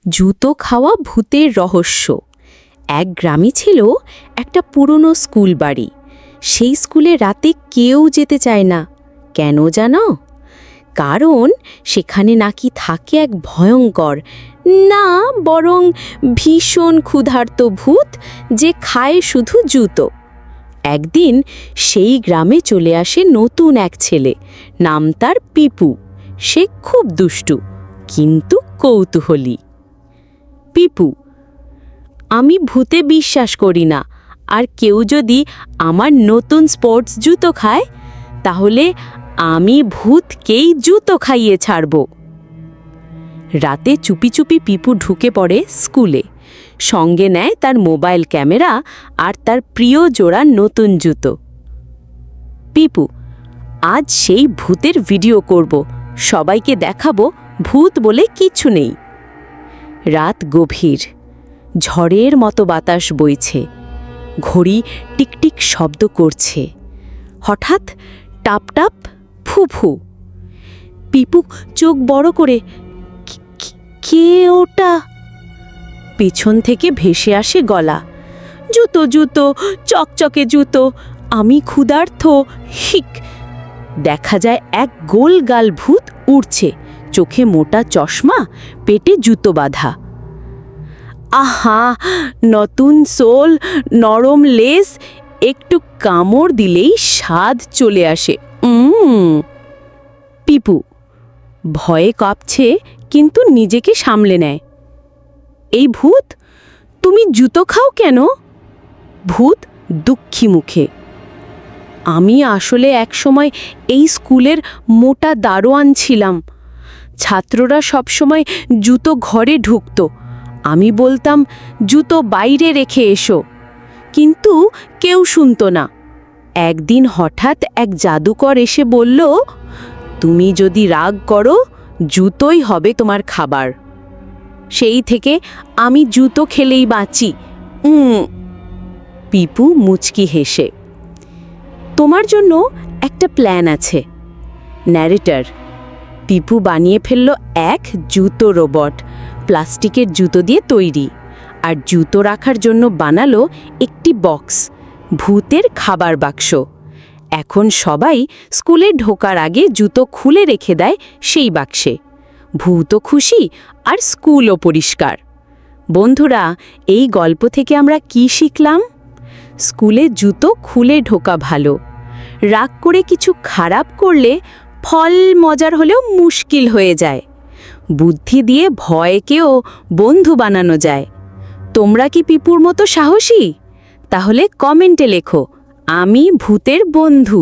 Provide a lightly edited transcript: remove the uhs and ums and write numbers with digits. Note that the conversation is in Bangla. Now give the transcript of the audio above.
জুতো খাওয়া ভূতের রহস্য। এক গ্রামে ছিল একটা পুরনো স্কুল বাড়ি। সেই স্কুলে রাতে কেউ যেতে চায় না। কেন জানো? কারণ সেখানে নাকি থাকে এক ভয়ঙ্কর, না বরং ভীষণ ক্ষুধার্ত ভূত, যে খায় শুধু জুতো। একদিন সেই গ্রামে চলে আসে নতুন এক ছেলে। নাম তার পিপু। সে খুব দুষ্টু, কিন্তু কৌতূহলী। পিপু: আমি ভূতে বিশ্বাস করি না, আর কেউ যদি আমার নতুন স্পোর্টস জুতো খায়, তাহলে আমি ভূতকেই জুতো খাইয়ে ছাড়ব। রাতে চুপি চুপি পিপু ঢুকে পড়ে স্কুলে। সঙ্গে নেয় তার মোবাইল ক্যামেরা আর তার প্রিয় জোড়া নতুন জুতো। পিপু: আজ সেই ভূতের ভিডিও করব, সবাইকে দেখাবো ভূত বলে কিছু নেই। রাত গভীর, ঝড়ের মতো বাতাস বইছে, ঘড়ি টিকটিক শব্দ করছে। হঠাৎ টাপ টাপ ফু ফু। পিপু চোখ বড় করে, কে ওটা? পেছন থেকে ভেসে আসে গলা, জুতো জুতো, চকচকে জুতো, আমি ক্ষুধার্ত, হিক। দেখা যায় এক গোলগাল ভূত উড়ছে, চোখে মোটা চশমা, পেটে জুতো বাঁধা। আহা, নতুন সোল, নরম লেস, একটু কামড় দিলেই স্বাদ চলে আসে। পিপু ভয়ে কাঁপছে, কিন্তু নিজেকে সামলে নেয়। এই ভূত, তুমি জুতো খাও কেন? ভূত দুঃখী মুখে: আমি আসলে একসময় এই স্কুলের মোটা দারোয়ান ছিলাম। ছাত্ররা সবসময় জুতো ঘরে ঢুকত, আমি বলতাম জুতো বাইরে রেখে এসো, কিন্তু কেউ শুনত না। একদিন হঠাৎ এক জাদুকর এসে বলল, তুমি যদি রাগ করো, জুতোই হবে তোমার খাবার। সেই থেকে আমি জুতো খেলেই বাঁচি। পিপু মুচকি হেসে: তোমার জন্য একটা প্ল্যান আছে। ন্যারেটর: পিপু বানিয়ে ফেলল এক জুতো রোবট, প্লাস্টিকের জুতো দিয়ে তৈরি, আর জুতো রাখার জন্য বানালো একটি বক্স, ভূতের খাবার বাক্স। এখন সবাই স্কুলে ঢোকার আগে জুতো খুলে রেখে দেয় সেই বাক্সে। ভূতও খুশি, আর স্কুলও পরিষ্কার। বন্ধুরা, এই গল্প থেকে আমরা কি শিখলাম? স্কুলে জুতো খুলে ঢোকা ভালো। রাগ করে কিছু খারাপ করলে ফল মজার হলেও মুশকিল হয়ে যায়। বুদ্ধি দিয়ে ভয়কেও বন্ধু বানানো যায়। তোমরা কি পিপুর মতো সাহসী? তাহলে কমেন্টে লেখো, আমি ভূতের বন্ধু।